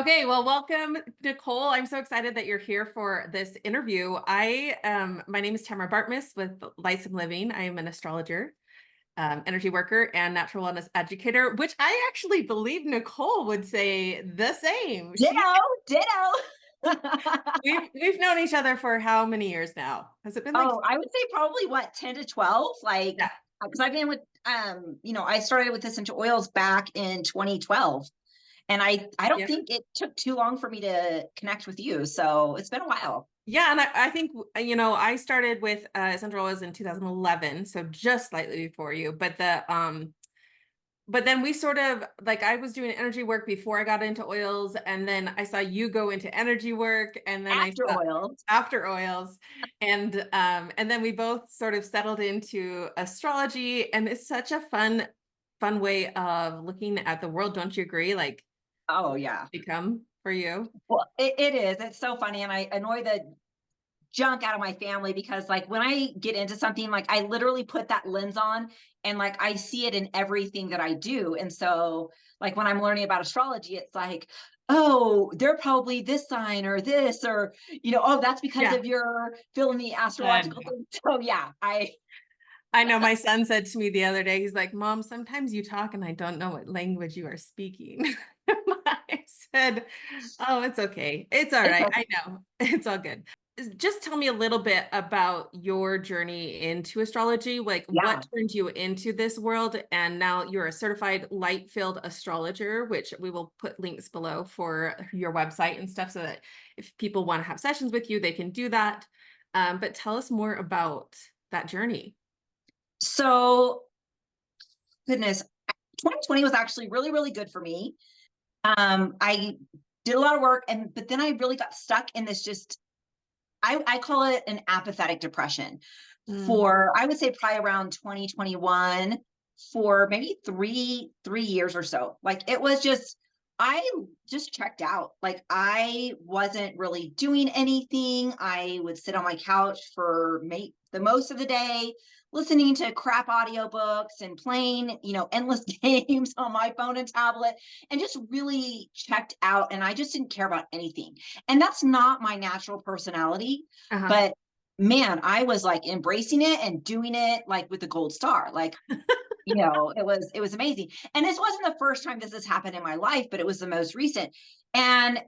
Okay, well, welcome, Nicole. I'm so excited that you're here for this interview. My name is Tamara Bartmus with Lightsome Living. I am an astrologer, energy worker, and natural wellness educator, which I actually believe Nicole would say the same. Ditto, ditto. We've known each other for how many years now? Has it been like, Oh, I would say probably what, 10 to 12? Like, yeah, because I've been with, I started with essential oils back in 2012. And I don't yeah. think it took too long for me to connect with you. So it's been a while. Yeah, and I think I started with essential oils in 2011, so just slightly before you. But then we sort of like I was doing energy work before I got into oils, and then I saw you go into energy work, and then I After saw oils. after oils, and then we both sort of settled into astrology, and it's such a fun way of looking at the world. Don't you agree? Like Oh, it's yeah. become for you. Well, it is. It's so funny. And I annoy the junk out of my family because like when I get into something, like I literally put that lens on and like I see it in everything that I do. And so like when I'm learning about astrology, it's like, oh, they're probably this sign or this, or, oh, that's because Yeah. of your fill in the astrological thing. So yeah, I know my son said to me the other day, he's like, Mom, sometimes you talk and I don't know what language you are speaking. I said, Oh, it's okay. It's all it's right. a, I know. It's all good. Just tell me a little bit about your journey into astrology. Like, yeah. what turned you into this world? And now you're a certified light field astrologer, which we will put links below for your website and stuff so that if people want to have sessions with you, they can do that. But tell us more about that journey. So goodness, 2020 was actually really, really good for me. I did a lot of work but then I really got stuck in this just I call it an apathetic depression Mm, for I would say probably around 2021 for maybe three years or so. Like it was just I just checked out. Like I wasn't really doing anything. I would sit on my couch for the most of the day listening to crap audiobooks and playing, endless games on my phone and tablet and just really checked out and I just didn't care about anything. And that's not my natural personality, uh-huh. but man, I was like embracing it and doing it like with the gold star. Like, it was amazing. And this wasn't the first time this has happened in my life, but it was the most recent. And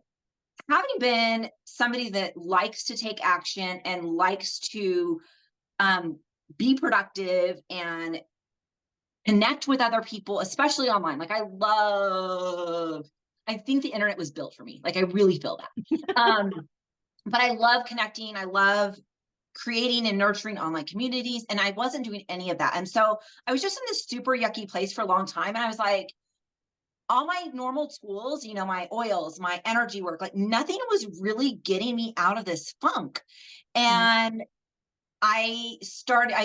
having been somebody that likes to take action and likes to um, be productive and connect with other people, especially online. Like I think the internet was built for me. Like I really feel that. But I love connecting. I love creating and nurturing online communities. And I wasn't doing any of that. And so I was just in this super yucky place for a long time. And I was like, all my normal tools, my oils, my energy work, like nothing was really getting me out of this funk. Mm, And I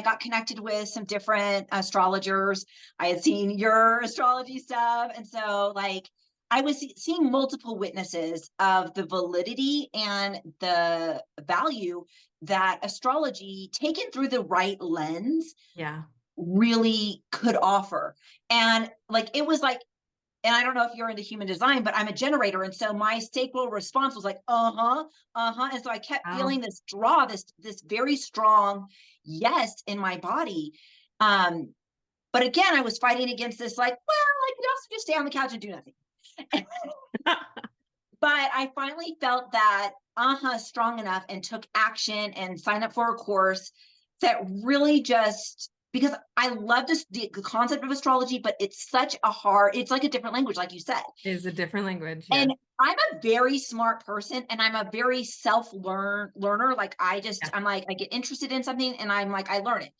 got connected with some different astrologers. I had seen your astrology stuff. And so like I was seeing multiple witnesses of the validity and the value that astrology taken through the right lens yeah. really could offer. And like it was like, and I don't know if you're into human design, but I'm a generator. And so my sacral response was like, uh-huh, uh-huh. And so I kept Wow. feeling this draw, this very strong yes in my body. Um, but again, I was fighting against this, like, well, I could also just stay on the couch and do nothing. But I finally felt that strong enough and took action and signed up for a course that really just because I love this the concept of astrology, but it's like a different language, like you said. Is a different language. Yes. And I'm a very smart person and I'm a very learner. Like Yeah. I'm like, I get interested in something and I'm like, I learn it.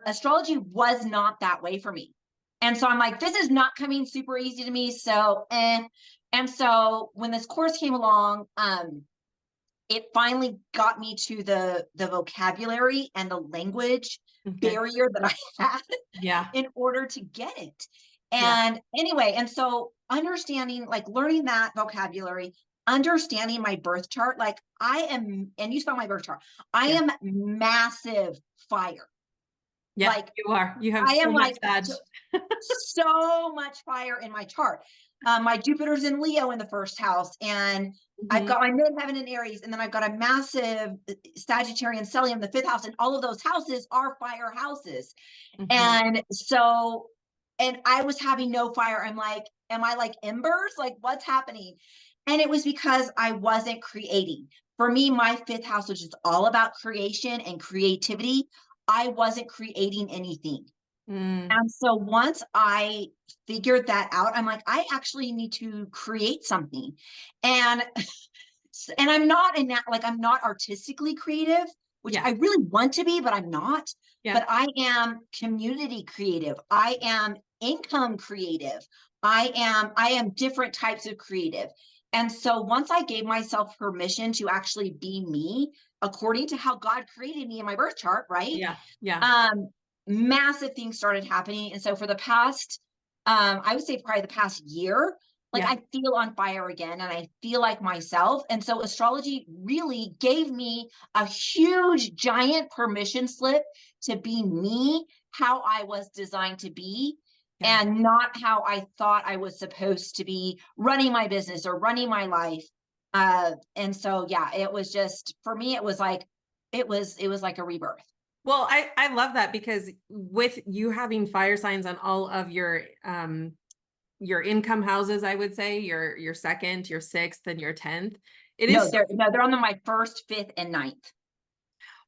Astrology was not that way for me. And so I'm like, this is not coming super easy to me. And so when this course came along, it finally got me to the vocabulary and the language Okay. barrier that I had Yeah. in order to get it. Yeah. And anyway, and so understanding, like learning that vocabulary, understanding my birth chart, like I am, and you saw my birth chart, I Yeah. am massive fire. Yeah. Like You are. You have I so am much like Sag. so much fire in my chart. My Jupiter's in Leo in the first house, and I've Mhm, got my midheaven in Aries, and then I've got a massive Sagittarian stellium in the fifth house, and all of those houses are fire houses. mhm, And so, and I was having no fire. I'm like, am I like embers? Like, what's happening? And it was because I wasn't creating. For me, my fifth house was just all about creation and creativity. I wasn't creating anything. mm, And so once I figured that out, I'm like, I actually need to create something. And and I'm not in that, like, I'm not artistically creative, which yeah, I really want to be, but I'm not. yeah, But I am community creative. I am income creative. I am different types of creative. And so once I gave myself permission to actually be me according to how God created me in my birth chart, right? yeah, yeah, um Massive things started happening. And so for the past I would say probably the past year, like, yeah. I feel on fire again and I feel like myself. And so astrology really gave me a huge giant permission slip to be me, how I was designed to be, Yeah. and not how I thought I was supposed to be running my business or running my life. And so yeah, it was just, for me it was like, it was like a rebirth. Well, I love that because with you having fire signs on all of your income houses, I would say your second, your sixth, and your 10th, it No, is so they're on the my first, fifth, and ninth.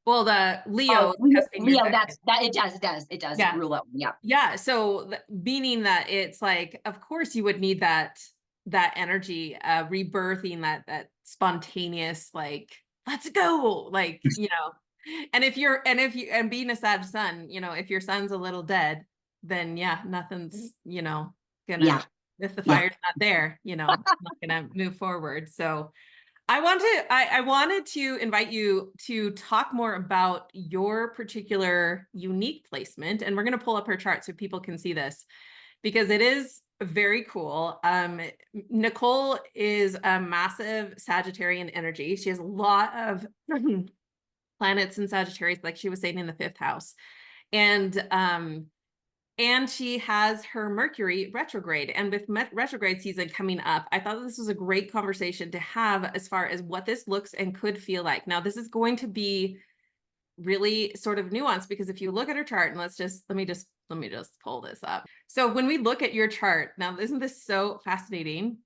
well, the Leo Oh, is Leo, testing your Leo, second. it does Yeah. rule out. Yeah, Yeah. So meaning that it's like, of course you would need that energy, rebirthing that spontaneous, like, let's go, like, and if you being a Sag sun, if your sun's a little dead, then yeah, nothing's, gonna, yeah, if the yeah. fire's not there, not gonna move forward. So I wanted to invite you to talk more about your particular unique placement, and we're going to pull up her chart so people can see this because it is very cool. Nicole is a massive Sagittarian energy. She has a lot of planets in Sagittarius, like she was saying, in the fifth house, and she has her Mercury retrograde. And with retrograde season coming up, I thought this was a great conversation to have as far as what this looks and could feel like. Now, this is going to be really sort of nuanced because if you look at her chart, and let me just pull this up. So when we look at your chart, now isn't this so fascinating?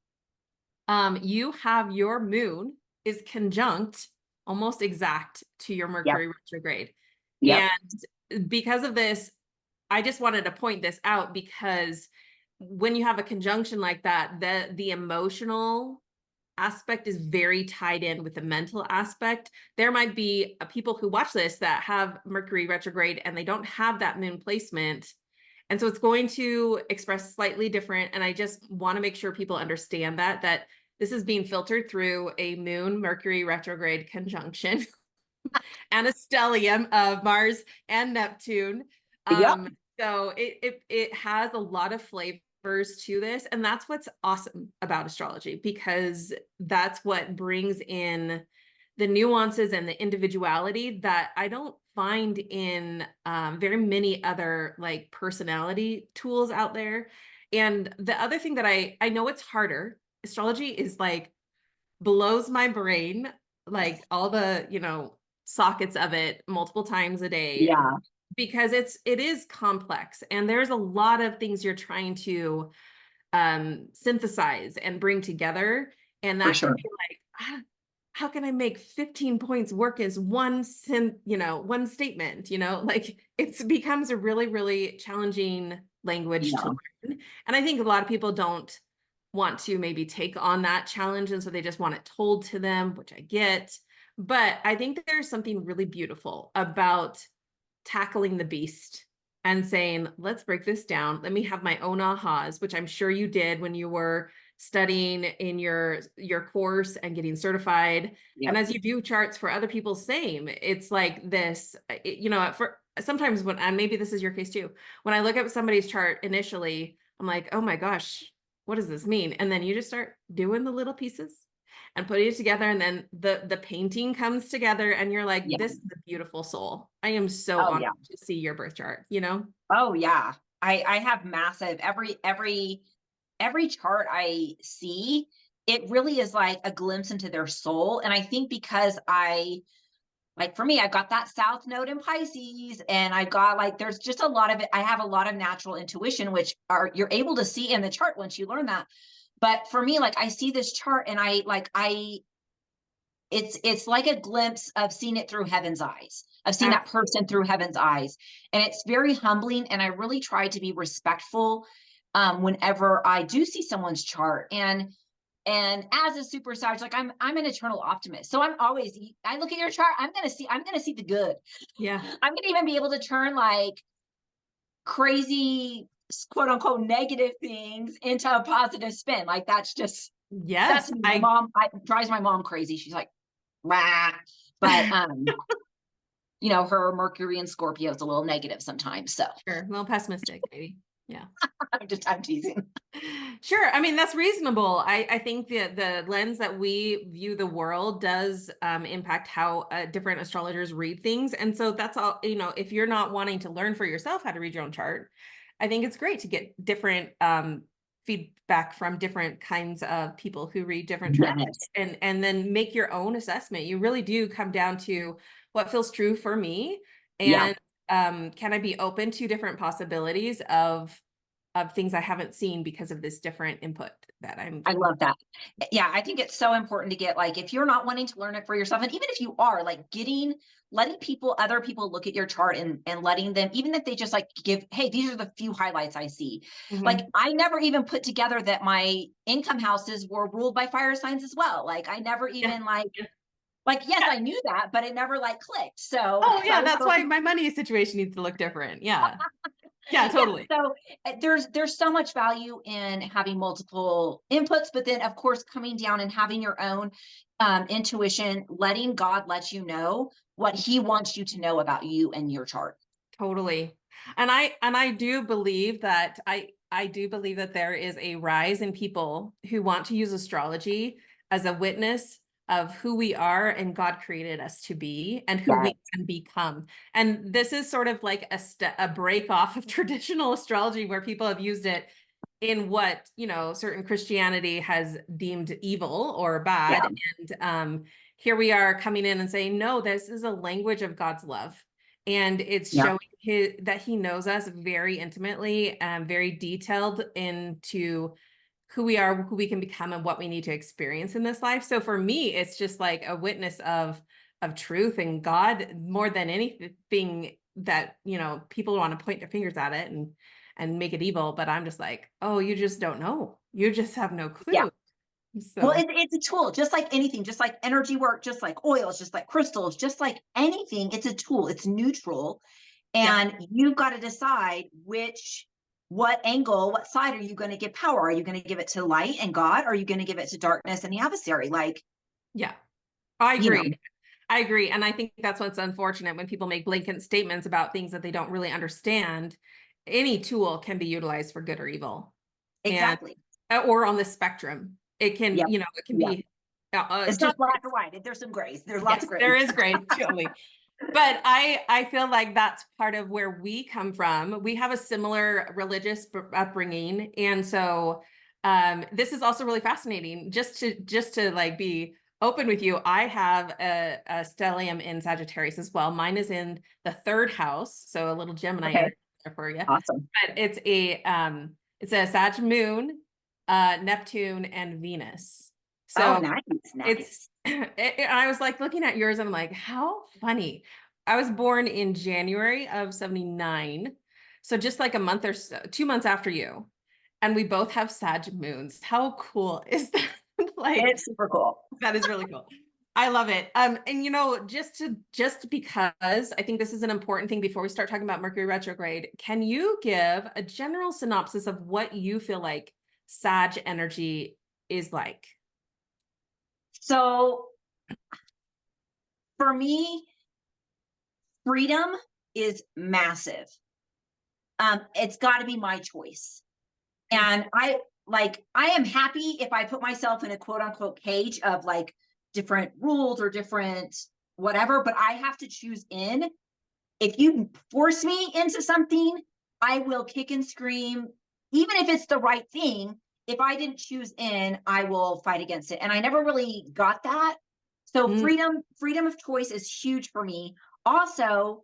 You have your moon is conjunct almost exact to your Yep, Mercury retrograde. yep, And because of this, I just wanted to point this out because when you have a conjunction like that, the emotional aspect is very tied in with the mental aspect. There might be people who watch this that have Mercury retrograde and they don't have that moon placement. And so it's going to express slightly different. And I just want to make sure people understand that this is being filtered through a moon Mercury retrograde conjunction and a stellium of Mars and Neptune. yep, So it has a lot of flavors to this, and that's what's awesome about astrology because that's what brings in the nuances and the individuality that I don't find in very many other like personality tools out there. And the other thing that I know it's harder. Astrology is like blows my brain, like all the, sockets of it multiple times a day yeah, because it is complex and there's a lot of things you're trying to synthesize and bring together. And for that can sure. be like, how can I make 15 points work as one statement, like it becomes a really, really challenging language to Yeah, learn. And I think a lot of people don't want to maybe take on that challenge. And so they just want it told to them, which I get. But I think that there's something really beautiful about tackling the beast and saying, let's break this down. Let me have my own ahas, which I'm sure you did when you were studying in your course and getting certified. And yep, as you do charts for other people, same. It's like this, for sometimes when and maybe this is your case too. When I look at somebody's chart initially, I'm like, oh my gosh, what does this mean? And then you just start doing the little pieces and putting it together, and then the painting comes together and you're like, yeah. this is a beautiful soul. I am so Oh honored yeah. to see your birth chart. Oh yeah. I have massive, every every chart I see, it really is like a glimpse into their soul. And I think because like for me, I got that South Node in Pisces, and I got like, there's just a lot of it. I have a lot of natural intuition, which you're able to see in the chart once you learn that. But for me, like I see this chart and it's like a glimpse of seeing it through heaven's eyes, of seeing that person through heaven's eyes. And it's very humbling. And I really try to be respectful whenever I do see someone's chart. And as a super sage, like I'm an eternal optimist. So I look at your chart, I'm gonna see the good. Yeah. I'm gonna even be able to turn like crazy, quote unquote, negative things into a positive spin. Like that's Yes. my mom. It drives my mom crazy. She's like, rah. But her Mercury and Scorpio is a little negative sometimes. So Sure. A little pessimistic, maybe. Yeah. I'm teasing. Sure. I mean, that's reasonable. I think the lens that we view the world does impact how different astrologers read things. And so that's all, if you're not wanting to learn for yourself how to read your own chart, I think it's great to get different feedback from different kinds of people who read different charts, and then make your own assessment. You really do come down to what feels true for me. And can I be open to different possibilities of things I haven't seen because of this different input that I'm I getting. love that. Yeah, I think it's so important to get, like, if you're not wanting to learn it for yourself, and even if you are, like, letting other people look at your chart and letting them, even if they just like give, hey, these are the few highlights I see. Like, I never even put together that my income houses were ruled by fire signs as well. Like, I never even yes, I knew that, but it never like clicked. So, Oh yeah, that's why my money situation needs to look different. Yeah. Yeah, totally. So there's so much value in having multiple inputs, but then of course coming down and having your own intuition, letting God let you know what he wants you to know about you and your chart. Totally. And I do believe that I do believe that there is a rise in people who want to use astrology as a witness of who we are and God created us to be and who we can become. And this is sort of like a break off of traditional astrology, where people have used it in what, certain Christianity has deemed evil or bad. And here we are coming in and saying, no, this is a language of God's love. And it's showing that he knows us very intimately, very detailed into who we are, who we can become, and what we need to experience in this life. So for me, it's just like a witness of truth and God more than anything that, people want to point their fingers at it and make it evil. But I'm just like, oh, you just don't know. You just have no clue. Yeah. So. Well, it's a tool, just like anything, just like energy work, just like oils, just like crystals, just like anything. It's a tool. It's neutral. And you've got to decide what angle, what side are you going to give power? Are you going to give it to light and God? Or are you going to give it to darkness and the adversary? Like, yeah, I agree. I agree. And I think that's what's unfortunate when people make blanket statements about things that they don't really understand. Any tool can be utilized for good or evil. Exactly. Or on the spectrum. It can, it can be. It's not black or white. There's some grays. There's lots of grays. There is grays, totally. But I feel like that's part of where we come from. We have a similar religious upbringing. And so this is also really fascinating. Just to like be open with you, I have a stellium in Sagittarius as well. Mine is in the 3rd house, so a little Gemini energy there for you. Awesome. But it's a Sag moon, Neptune, and Venus. So nice. I was like looking at yours and I'm like, how funny. I was born in January of 79. So just like a month or so, 2 months after you. And we both have Sag moons. How cool is that? It's super cool. That is really cool. I love it. And just because I think this is an important thing before we start talking about Mercury retrograde, can you give a general synopsis of what you feel like Sag energy is like? So for me, freedom is massive. It's got to be my choice. And I am happy if I put myself in a quote unquote cage of like different rules or different whatever, but I have to choose in. If you force me into something, I will kick and scream, even if it's the right thing. if I didn't choose in, I will fight against it. And I never really got that. So Mm, freedom of choice is huge for me. Also,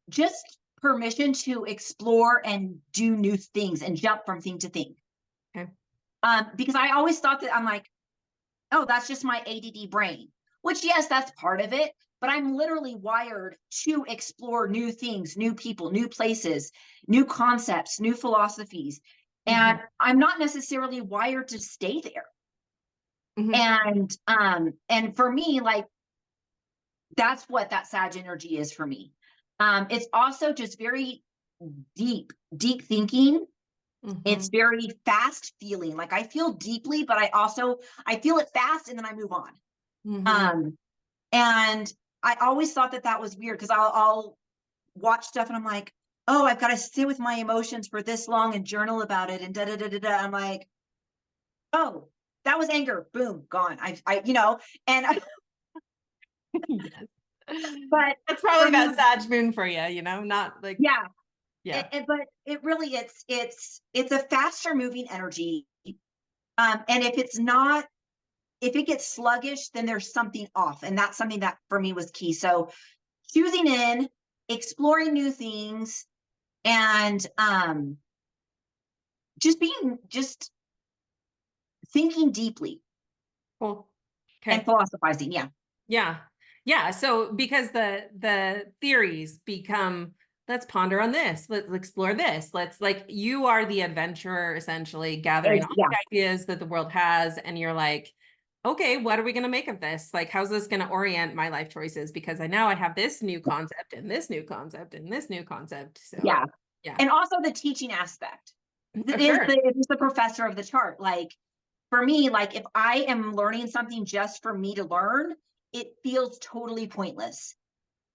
just permission to explore and do new things and jump from thing to thing. okay. Because I always thought that I'm like, oh, that's just my ADD brain, which, yes, that's part of it. But I'm literally wired to explore new things, new people, new places, new concepts, new philosophies. Mhm, And I'm not necessarily wired to stay there. mhm. And for me, like, that's what that Sag energy is for me. It's also just very deep thinking. It's Mhm, very fast feeling. Like I feel deeply, but I feel it fast and then I move on. mhm. Um, and I always thought that that was weird because I'll watch stuff and I'm like, oh, I've got to sit with my emotions for this long and journal about it and da da da da da. I'm like, oh, that was anger. Boom, gone. And Yes. but That's for probably that me, Sag moon for you, not like, yeah. yeah. But it really, it's a faster moving energy. And if it gets sluggish, then there's something off, and that's something that for me was key. So choosing in, exploring new things, and just thinking deeply Cool. and Okay. philosophizing. Yeah, Yeah. Yeah. So because the theories become, let's ponder on this, let's explore this. Let's like you are the adventurer essentially gathering all yeah, the ideas that the world has, and you're like, okay, what are we going to make of this? Like, how's this going to orient my life choices? Because I have this new concept and this new concept and this new concept. So yeah. yeah, And also the teaching aspect. sure. It is the professor of the chart. Like for me, like if I am learning something just for me to learn, it feels totally pointless.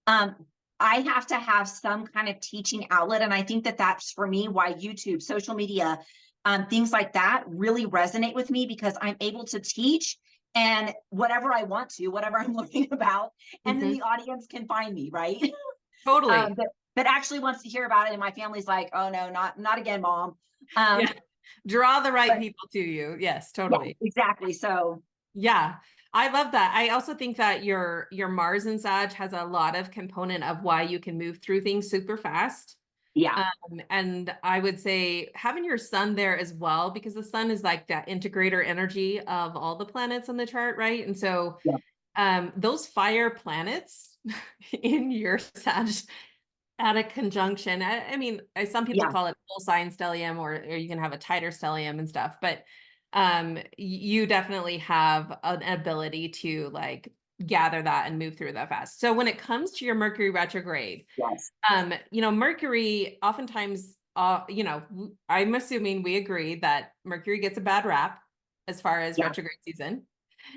Um, I have to have some kind of teaching outlet, and I think that that's for me why YouTube, social media, things like that really resonate with me because I'm able to teach and whatever I want to, whatever I'm learning about, and then Hmm. the audience can find me, right? Totally. That actually wants to hear about it, and my family's like, oh no, not again, mom. Um, Yeah. Draw the right but people to you. Yes, yeah, totally. exactly. So Yeah, I love that. I also think that your Mars and Sag has a lot of component of why you can move through things super fast. yeah, And I would say having your sun there as well, because the sun is like that integrator energy of all the planets on the chart, right? And so yeah, those fire planets in your Sag at a conjunction. I mean, some people yeah, call it full sign stellium, or you can have a tighter stellium and stuff, but you definitely have an ability to like gather that and move through that fast. So when it comes to your Mercury retrograde, yes, Mercury oftentimes, I'm assuming we agree that Mercury gets a bad rap as far as yeah, retrograde season.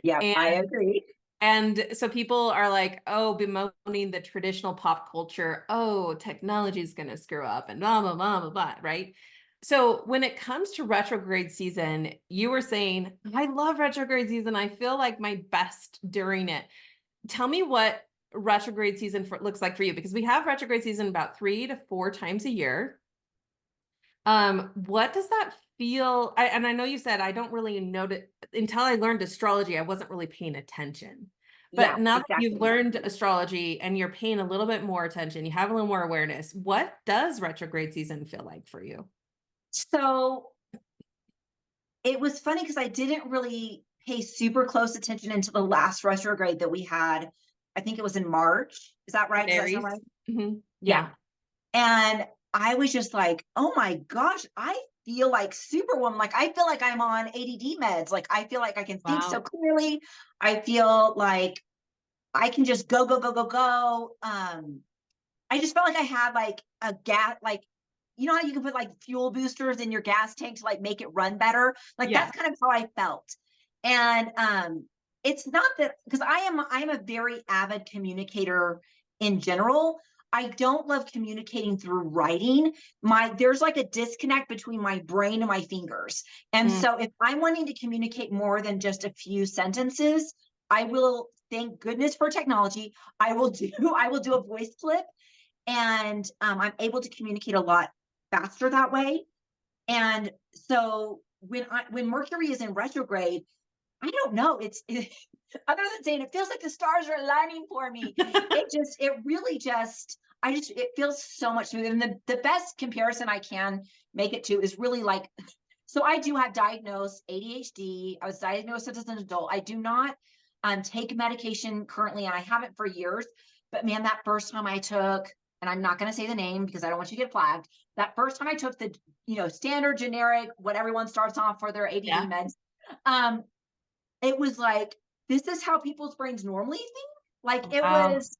yeah. And I agree. and so people are like, oh, bemoaning the traditional pop culture. Oh, technology is going to screw up and blah, blah, blah, blah, blah, right? So when it comes to retrograde season, you were saying, I love retrograde season. I feel like my best during it. Tell me what retrograde season looks like for you, because we have retrograde season about 3 to 4 times a year. What does that feel? And I know you said I don't really know until I learned astrology, I wasn't really paying attention. Yeah, But now that you've exactly. learned astrology and you're paying a little bit more attention, you have a little more awareness. What does retrograde season feel like for you? So it was funny because I didn't really pay super close attention into the last retrograde that we had. I think it was in March. Is that In right? Does that sound Aries? right? Yeah. Yeah. And I was just like, oh my gosh, I feel like superwoman. Like I feel like I'm on ADD meds. Like I feel like I can think so Wow. clearly. I feel like I can just go, go, go, go, go. I just felt like I had like a gas, like, you know how you can put like fuel boosters in your gas tank to like make it run better? Like Yeah. that's kind of how I felt. And it's not that because I am a very avid communicator in general. I don't love communicating through writing. There's like a disconnect between my brain and my fingers. And Mm, so if I'm wanting to communicate more than just a few sentences, I will, thank goodness for technology, I will do a voice clip, and I'm able to communicate a lot faster that way. And so when Mercury is in retrograde, I don't know. Other than saying it feels like the stars are aligning for me. It really just, it feels so much smoother. And the best comparison I can make it to is really like, so I do have diagnosed ADHD. I was diagnosed as an adult. I do not take medication currently, and I haven't for years. But man, that first time I took, and I'm not going to say the name because I don't want you to get flagged. That first time I took the, standard generic, what everyone starts off for their ADD Yeah. meds, it was like, this is how people's brains normally think. Like it Wow. was,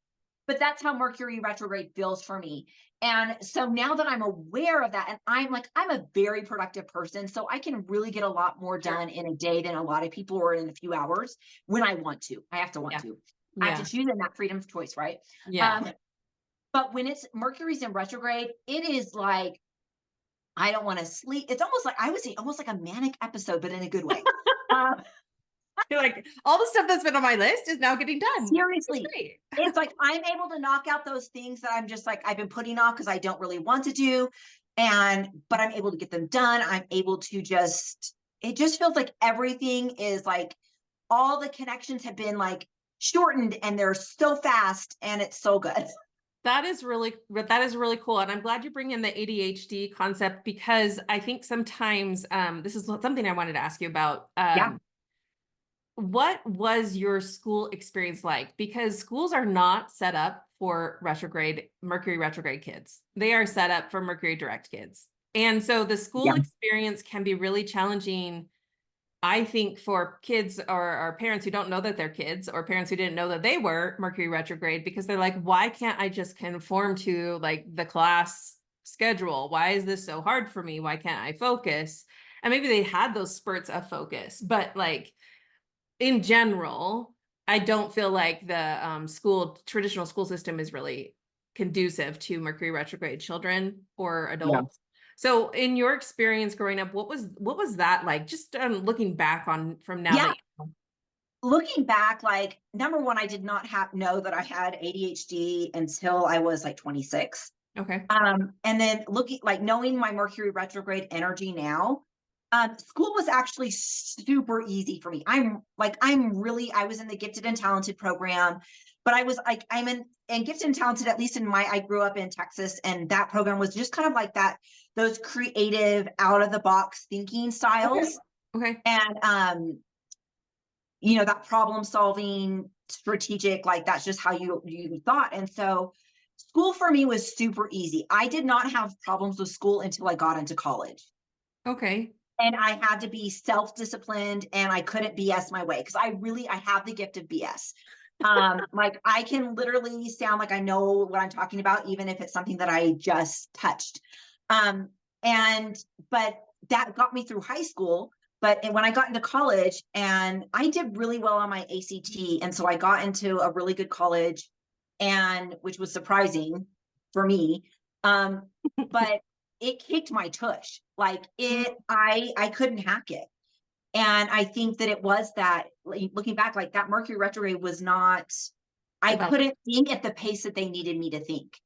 but that's how Mercury retrograde feels for me. And so now that I'm aware of that, and I'm a very productive person, so I can really get a lot more Sure. done in a day than a lot of people or in a few hours when I want to. I have to want Yeah. to. I have Yeah. to choose, and that freedom of choice, right? Yeah. But when it's Mercury's in retrograde, it is like I don't want to sleep. It's almost like, I would say, almost like a manic episode, but in a good way. Um, You're like, all the stuff that's been on my list is now getting done. That's Seriously, great. it's like I'm able to knock out those things that I'm just like I've been putting off because I don't really want to do, but I'm able to get them done. I'm able to just, it just feels like everything is like all the connections have been like shortened and they're so fast and it's so good. That is really cool. And I'm glad you bring in the ADHD concept, because I think sometimes this is something I wanted to ask you about. Yeah. What was your school experience like? Because schools are not set up for Mercury retrograde kids. They are set up for Mercury direct kids. And so the school Yeah. experience can be really challenging, I think, for kids or parents who don't know that they're kids, or parents who didn't know that they were Mercury retrograde, because they're like, why can't I just conform to like the class schedule? Why is this so hard for me? Why can't I focus? And maybe they had those spurts of focus, but like in general, I don't feel like the traditional school system is really conducive to Mercury retrograde children or Yeah. adults. So in your experience growing up, what was that like? Just looking back on from now Yeah. that you Looking back, like number one, I did not know that I had ADHD until I was like 26. know. Okay. And then knowing my Mercury retrograde energy now, school was actually super easy for me. I was in the gifted and talented program, but I was like, and gifted and talented, at least I grew up in Texas, and that program was just kind of like that, those creative out of the box thinking Okay. styles. Okay. And, that problem solving strategic, like that's just how you thought. And so school for me was super easy. I did not have problems with school until I got into college. Okay. And I had to be self-disciplined, and I couldn't BS my way because I have the gift of BS. Like I can literally sound like I know what I'm talking about, even if it's something that I just touched. But that got me through high school. But when I got into college, and I did really well on my ACT, and so I got into a really good college, and which was surprising for me. But it kicked my tush. Like I couldn't hack it. And I think that it was that, looking back, like that Mercury retrograde was not, I Develop. couldn't think at the pace that they needed me to think.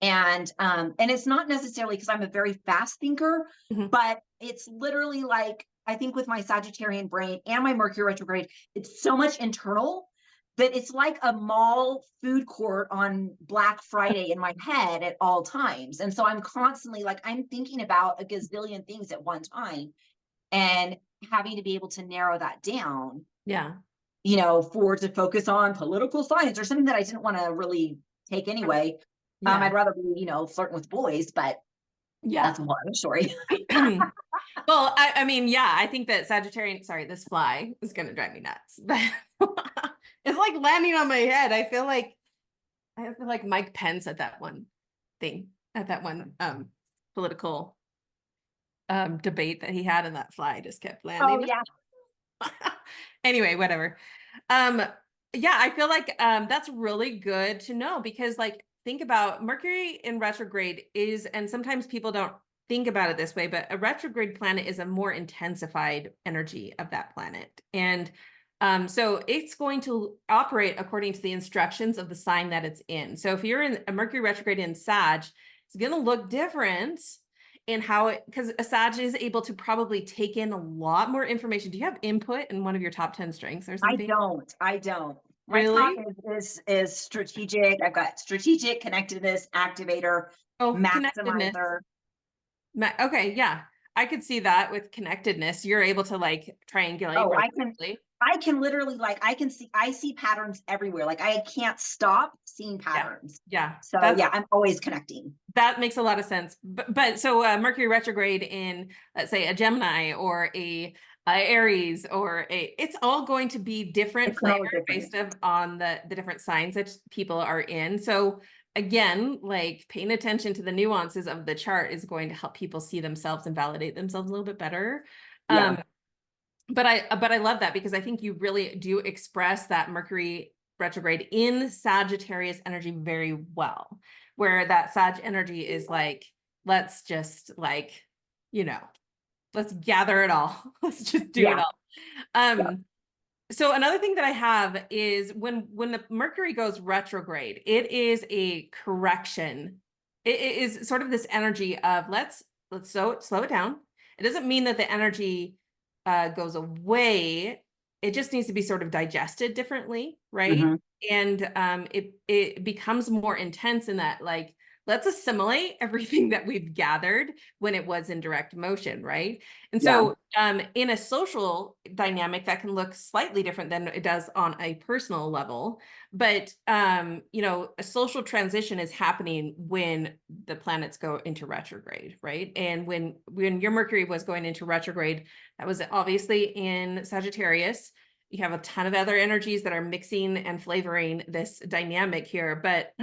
And it's not necessarily because I'm a very fast thinker, Mhm. but it's literally like, I think with my Sagittarian brain and my Mercury retrograde, it's so much internal that it's like a mall food court on Black Friday in my head at all times. And so I'm constantly like, I'm thinking about a gazillion things at one time, and having to be able to narrow that down, Yeah. to focus on political science or something that I didn't want to really take anyway. Yeah. I'd rather be, flirting with boys, but Yeah. that's one story. Well, I mean, yeah, I think that this fly is going to drive me nuts. But it's like landing on my head. I feel like Mike Pence at that one political debate that he had, and that fly just kept Oh landing. yeah. Anyway, whatever. Um, yeah, I feel like that's really good to know, because like think about Mercury in retrograde and sometimes people don't think about it this way, but a retrograde planet is a more intensified energy of that planet. And so it's going to operate according to the instructions of the sign that it's in. So if you're in a Mercury retrograde in Sag, it's going to look different and how it, because a Sag is able to probably take in a lot more information. Do you have input in one of your top 10 strengths or something? I don't. My top Really? is strategic. I've got strategic, connectedness, activator, Oh, connectedness. maximizer. Okay, yeah. I could see that with connectedness. You're able to like triangulate Oh, really quickly. I can literally like I see patterns everywhere. Like I can't stop seeing Yeah. patterns. Yeah. So That's yeah, I'm always connecting. that makes a lot of sense. But so Mercury retrograde in, let's say, a Gemini or a Aries or it's all going to be different It's flavors always different. based on the different signs that people are in. So again, like paying attention to the nuances of the chart is going to help people see themselves and validate themselves a little bit better. Yeah. But I love that because I think you really do express that Mercury retrograde in Sagittarius energy very well, where that Sag energy is like, let's just like, you know, let's gather it all. Let's just do it Yeah. all. Yeah. So another thing that I have is when the Mercury goes retrograde, it is a correction. It is sort of this energy of let's slow it down. It doesn't mean that the energy goes away. It just needs to be sort of digested differently, right? Hmm. And it becomes more intense in that like let's assimilate everything that we've gathered when it was in direct motion, right? And Yeah. so in a social dynamic, that can look slightly different than it does on a personal level. But you know, a social transition is happening when the planets go into retrograde, right? And when your Mercury was going into retrograde, that was obviously in Sagittarius. You have a ton of other energies that are mixing and flavoring this dynamic here. But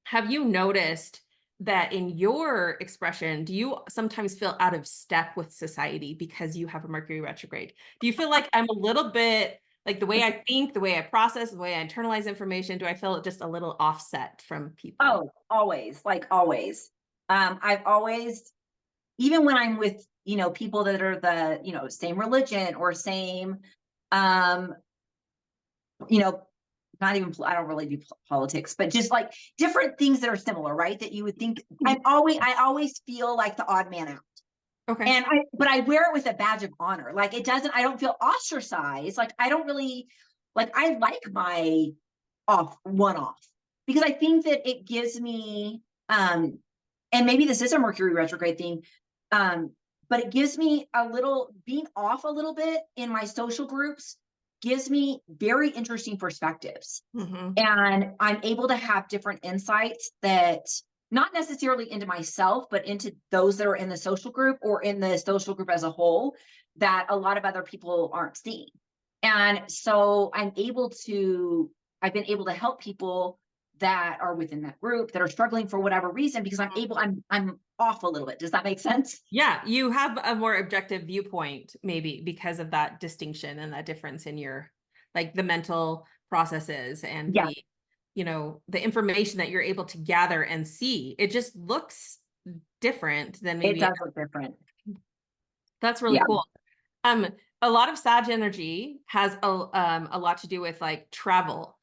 have you noticed that in your expression, do you sometimes feel out of step with society because you have a Mercury retrograde? Do you feel like I'm a little bit like the way I think, the way I process, the way I internalize information? Do I feel just a little offset from people? Oh, always, like always. I've always, even when I'm with, people that are the, same religion or same, um, you know, not even, I don't really do politics, but just like different things that are similar, right? That you would think I always feel like the odd man out. Okay. And but I wear it with a badge of honor. Like I don't feel ostracized. Like I don't really, like I like my one off because I think that it gives me, and maybe this is a Mercury retrograde thing, but it gives me a little, being off a little bit in my social groups gives me very interesting perspectives. Mm-hmm. And I'm able to have different insights that not necessarily into myself, but into those that are in the social group or in the social group as a whole that a lot of other people aren't seeing. And so I've been able to help people that are within that group that are struggling for whatever reason because I'm off a little bit. Does that make sense? Yeah, you have a more objective viewpoint, maybe because of that distinction and that difference in your like the mental processes and Yeah, the information that you're able to gather and see. It just looks different than it maybe does look different. that's really Yeah. cool. Um, a lot of Sag energy has a lot to do with like travel.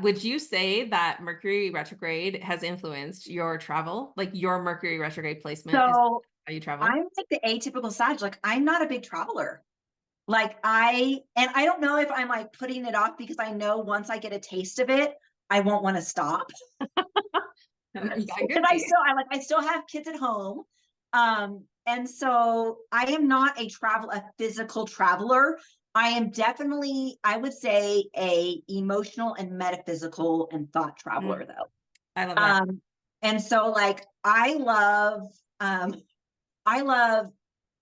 Would you say that Mercury retrograde has influenced your travel? Like your Mercury retrograde placement is So how you travel? I'm like the atypical Sag. Like I'm not a big traveler. Like and I don't know if I'm like putting it off because I know once I get a taste of it, I won't want to stop. That Because could be. I still have kids at home. And so I am not a physical traveler. I am definitely, I would say, a emotional and metaphysical and thought Mm, traveler though. I love that. And so like um I love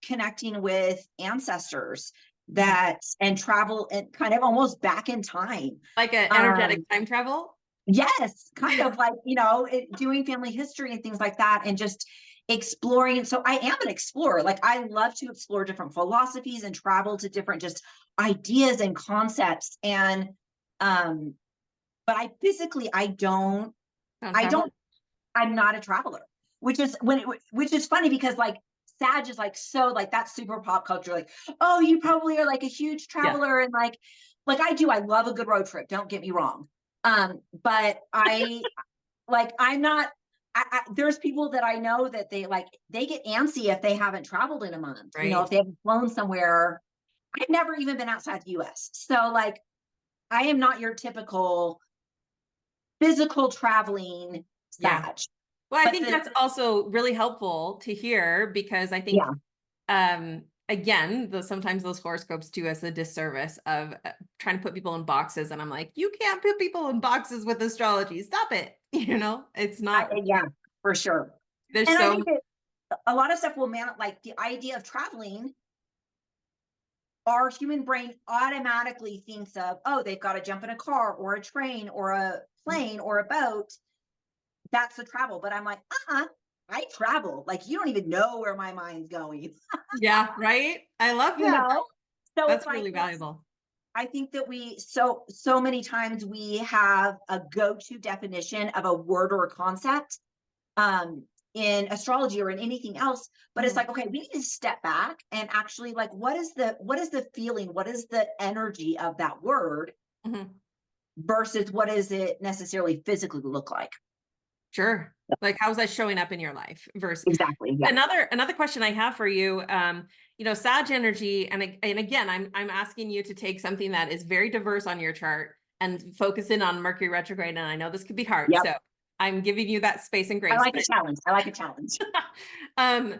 connecting with ancestors Mhm. and travel and kind of almost back in time. Like an energetic Um, time travel. yes, kind of like, doing family history and things like that and just exploring. So I am an explorer. Like I love to explore different philosophies and travel to different just ideas and concepts. And um, but Don't I travel. don't I'm not a traveler, which is funny because like Sag is like so like that's super pop culture. Like, oh, you probably are like a huge Yeah. traveler and like I do. I love a good road trip. Don't get me wrong. But I'm not. there's people that I know that they get antsy if they haven't traveled in a month, Right. if they haven't flown somewhere. I've never even been outside the US. So like, I am not your typical physical traveling Yeah. Sag. Well, I But think the that's also really helpful to hear because I think, Yeah, again, sometimes those horoscopes do us a disservice of trying to put people in boxes. And I'm like, you can't put people in boxes with astrology. Stop it. It's not, yeah, for sure. there's And I so, think that a lot of stuff will like the idea of traveling, our human brain automatically thinks of, oh, they've got to jump in a car or a train or a plane or a boat. That's the travel. But I'm like, I travel. Like, you don't even know where my mind's going, yeah, right. I love you that. know? So it's That's like, really valuable. I think that so many times we have a go-to definition of a word or a concept um in astrology or in anything else, but it's Mhm, like, okay, we need to step back and actually, like, what is the feeling, what is the energy of that word mhm. versus what does it necessarily physically look like. Sure. Like, how's that showing up in your life versus Exactly. Yeah. another question I have for you, Sag energy, and again, I'm asking you to take something that is very diverse on your chart and focus in on Mercury retrograde. And I know this could be hard, Yep. so I'm giving you that space and I grace. like a challenge. I like a challenge. um,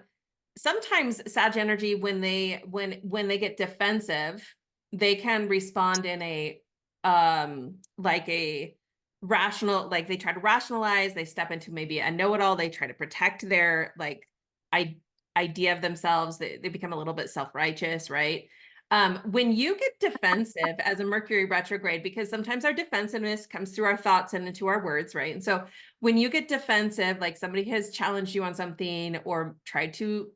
sometimes Sag energy, when they get defensive, they can respond in a like a rational, like they try to rationalize, they step into maybe a know-it-all, they try to protect their like I idea of themselves, they become a little bit self-righteous, right? When you get defensive as a Mercury retrograde, because sometimes our defensiveness comes through our thoughts and into our words, right? And so when you get defensive, like somebody has challenged you on something or tried to,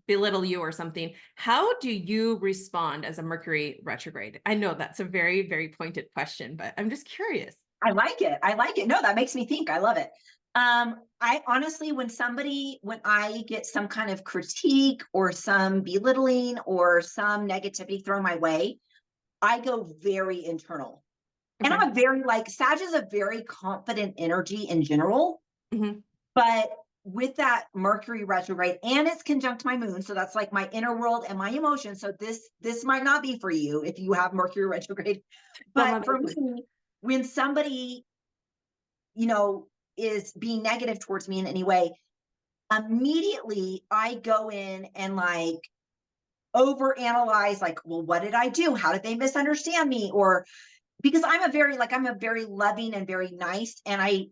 belittle you or something, how do you respond as a Mercury retrograde? I know that's a very, very pointed question, but I'm just curious. I like it. I like it. No, that makes me think. I love it. I honestly, when I get some kind of critique or some belittling or some negativity thrown my way, I go very internal. And Okay. I'm a very, like, Sag is a very confident energy in general, Hmm. but with that Mercury retrograde and it's conjunct my moon, so that's like my inner world and my emotions. So this might not be for you if you have Mercury retrograde, Some but other for me, when somebody, you know, is being negative towards me in any way, immediately I go in and like overanalyze, like, well, what did I do? How did they misunderstand me? Or because I'm a very loving and very nice. And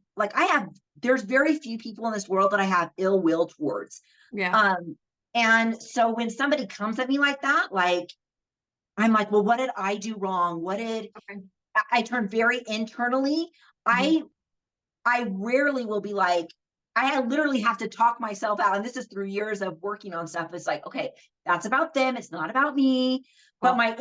there's very few people in this world that I have ill will towards. Yeah. Um, and so when somebody comes at me like that, like, I'm like, well, what did I do wrong? Okay. I turn very internally. Hmm. I I rarely will be like, I literally have to talk myself out. And this is through years of working on stuff. It's like, okay, that's about them. It's not about me. But Cool. my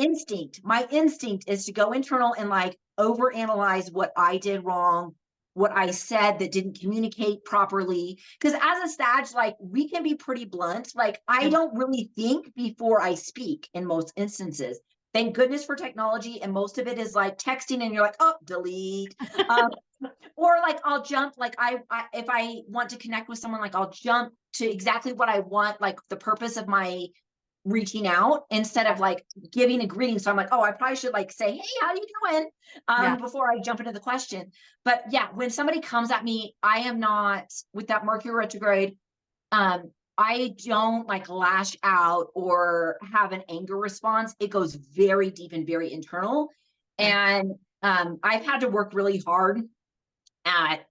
instinct is to go internal and like overanalyze what I did wrong, what I said that didn't communicate properly. Because as a Sag, like, we can be pretty blunt. Like, I Yeah. don't really think before I speak in most instances. Thank goodness for technology. And most of it is like texting and you're like, oh, delete. Um, or like I'll jump, like if I want to connect with someone, like I'll jump to exactly what I want, like the purpose of my reaching out instead of like giving a greeting. So I'm like, oh, I probably should like say, hey, how you doing? Yeah. Before I jump into the question. But yeah, when somebody comes at me, I am not with that Mercury retrograde. I don't like lash out or have an anger response. It goes very deep and very internal. Okay. And I've had to work really hard at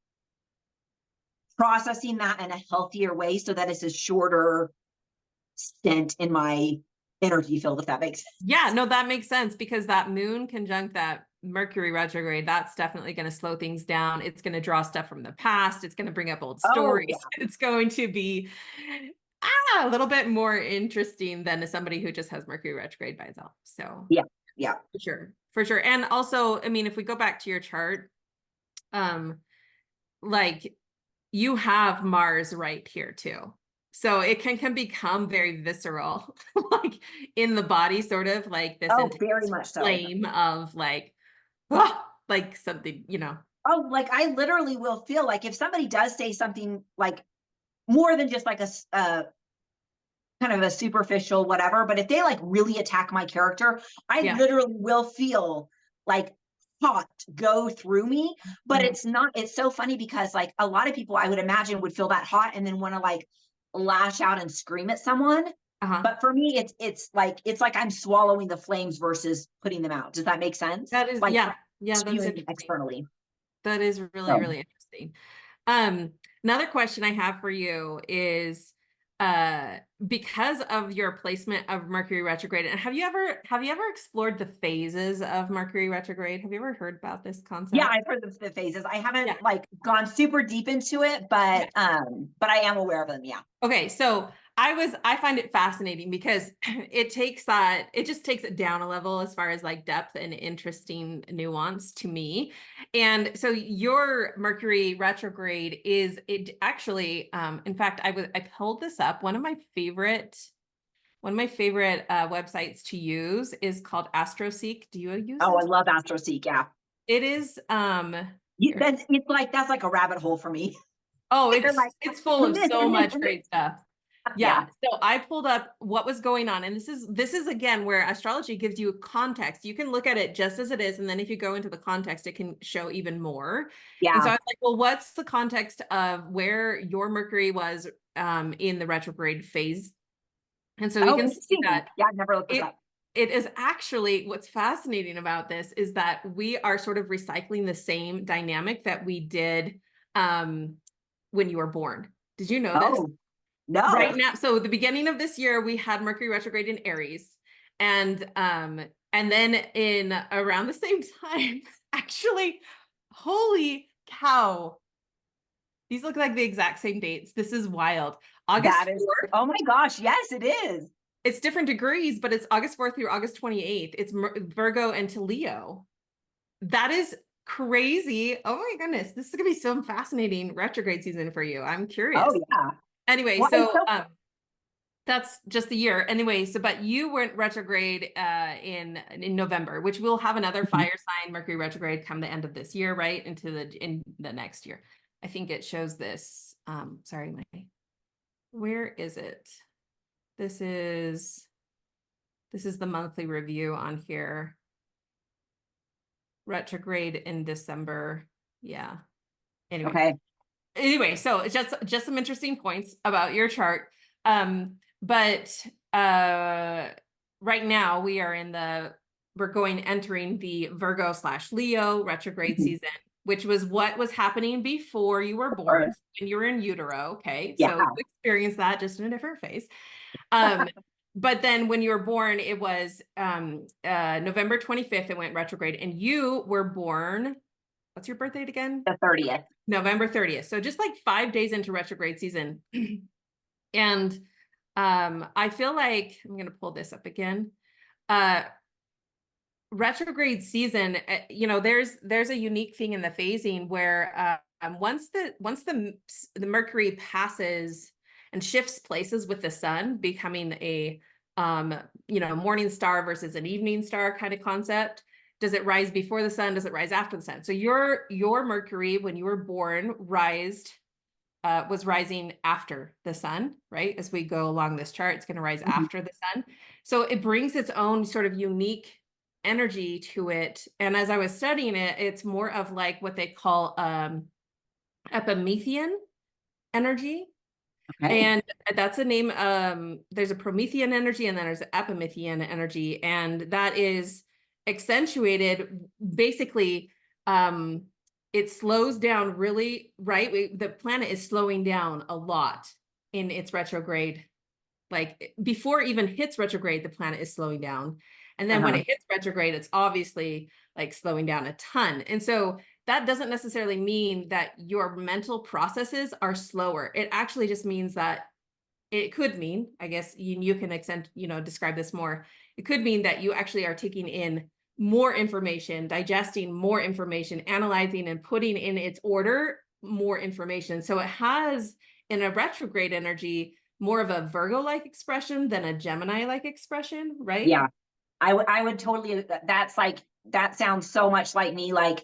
processing that in a healthier way so that it's a shorter stint in my energy field, if that makes sense. Yeah, no, that makes sense because that moon conjunct that Mercury retrograde, that's definitely going to slow things down. It's going to draw stuff from the past. It's going to bring up old Oh, stories. It's going to be a little bit more interesting than somebody who just has Mercury retrograde by itself. So yeah, yeah. for sure, for sure. And also, I mean, if we go back to your chart, um, like you have Mars right here too. So it can become very visceral, like in the body, sort of like this Oh, intense very much so. flame of like, ah, like something, Oh, like I literally will feel like if somebody does say something like more than just like kind of a superficial whatever, but if they like really attack my character, I Yeah. literally will feel like thought go through me. But Mhm. it's not, it's so funny because like a lot of people I would imagine would feel that hot and then want to like lash out and scream at someone. Uh-huh. But for me, it's like I'm swallowing the flames versus putting them out. Does that make sense? That is, Like yeah. Yeah, that's spewing interesting. externally. That is really, So really interesting. Another question I have for you is uh because of your placement of Mercury retrograde, and have you ever explored the phases of Mercury retrograde? Have you ever heard about this yeah, concept? I've heard the phases. I haven't Yeah. like gone super deep into it, but I am aware of them. Yeah. Okay, so I find it fascinating because it just takes it down a level as far as like depth and interesting nuance to me. And so your Mercury retrograde is it actually in fact I pulled this up. One of my favorite websites to use is called AstroSeek. Do you use Oh, I this? love AstroSeek. Yeah. It is here. That's like a rabbit hole for me. Oh, They're like, it's full of and this, so and this, much and this. great stuff. Yeah. Yeah. So I pulled up what was going on. And this is again where astrology gives you context. You can look at it just as it is. And then if you go into the context, it can show even more. And so Yeah. I was like, well, what's the context of where your Mercury was in the retrograde phase? And so we Oh, can see interesting. that Yeah, I've never looked this it up. it is actually what's fascinating about this is that we are sort of recycling the same dynamic that we did um, when you were born. Did you know this? Oh, no. Right now, so the beginning of this year, we had Mercury retrograde in Aries, and then in around the same time, actually, holy cow, these look like the exact same dates. This is wild. August That is, 4th, oh my gosh. Yes, it is. it's different degrees, but it's August 4th through August 28th. It's Virgo into Leo. That is crazy. Oh my goodness, this is gonna be some fascinating retrograde season for you. I'm Oh, curious. yeah. Anyway, Well, it's so so, that's just the year. Anyway, so but you went retrograde in November, which we'll have another fire sign Mercury retrograde come the end of this year, right? In the next year. I think it shows this. Sorry, where is it? This is the monthly review on here. Retrograde in December. Yeah. Anyway. okay. So it's just some interesting points about your chart. But right now we're entering the Virgo / Leo retrograde Mhm. season, which was what was happening before you were born, Or- when you were in utero. Okay, Yeah. so you experienced that just in a different phase. Um, but then when you were born, it was November 25th, it went retrograde, and you were born. What's your birth date again? The 30th. November 30th. So just like 5 days into retrograde season. And I feel like I'm going to pull this up again. Uh, retrograde season, there's a unique thing in the phasing where once the Mercury passes and shifts places with the sun, becoming a morning star versus an evening star kind of concept. Does it rise before the sun? Does it rise after the sun? So your Mercury, when you were born, was rising after the sun, right? As we go along this chart, it's going to rise Mhm. after the sun. So it brings its own sort of unique energy to it. And as I was studying it, it's more of like what they call Epimethean energy. Okay. And that's a name. There's a Promethean energy and then there's an Epimethean energy. And that is accentuated basically. It slows down really, right? The planet is slowing down a lot in its retrograde. Like before it even hits retrograde, the planet is slowing down. And then when Uh-huh. it hits retrograde, it's obviously like slowing down a ton. And so that doesn't necessarily mean that your mental processes are slower. It actually just means that it could mean, I guess you can describe this more. It could mean that you actually are taking in more information, digesting more information, analyzing and putting in its order more information. So it has in a retrograde energy more of a Virgo-like expression than a Gemini-like expression, right? Yeah. I would totally, that's like, that sounds so much like me. Like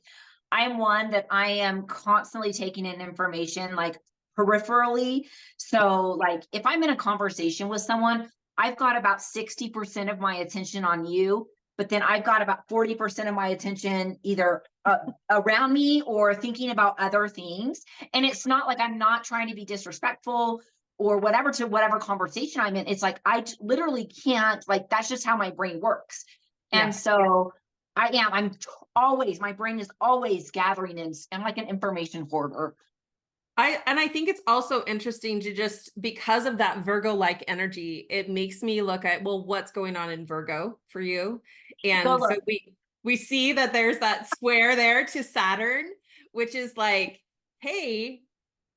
I'm one that I am constantly taking in information like peripherally. So, like, if I'm in a conversation with someone, I've got about 60% of my attention on you, but then I've got about 40% of my attention either around me or thinking about other things. And it's not like I'm not trying to be disrespectful or whatever to whatever conversation I'm in. It's like literally can't, like, that's just how my brain works. And Yeah. so I'm always, my brain is always gathering in. I'm like an information hoarder. I think it's also interesting to just, because of that Virgo-like energy, it makes me look at, well, what's going on in Virgo for you? Go And so look. we see that there's that square there to Saturn, which is like, hey,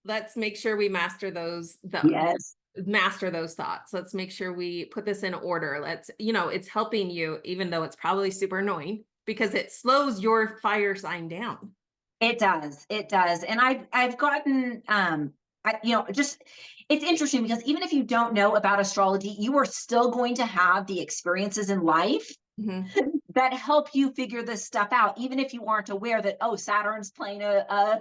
let's make sure we Yes. master those thoughts. Let's make sure we put this in order. Let's, it's helping you, even though it's probably super annoying because it slows your fire sign down. It does. It does. And I've gotten just it's interesting because even if you don't know about astrology, you are still going to have the experiences in life Mhm. that help you figure this stuff out, even if you aren't aware that, oh, Saturn's playing Yeah.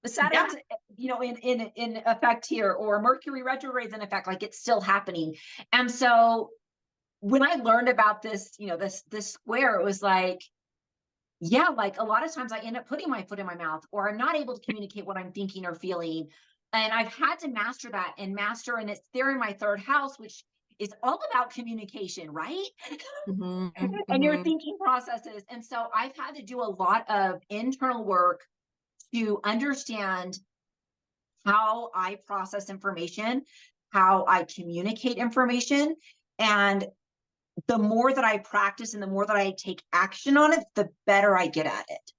Saturn's in effect here, or Mercury retrograde's in effect, like it's still happening. And so when I learned about this, this square, it was like, yeah, like a lot of times I end up putting my foot in my mouth, or I'm not able to communicate what I'm thinking or feeling. And I've had to master that and it's there in my third house, which is all about communication, right? Mhm. And your Mhm. thinking processes. And so I've had to do a lot of internal work to understand how I process information, how I communicate information. And the more that I practice and the more that I take action on it, the better I get at it.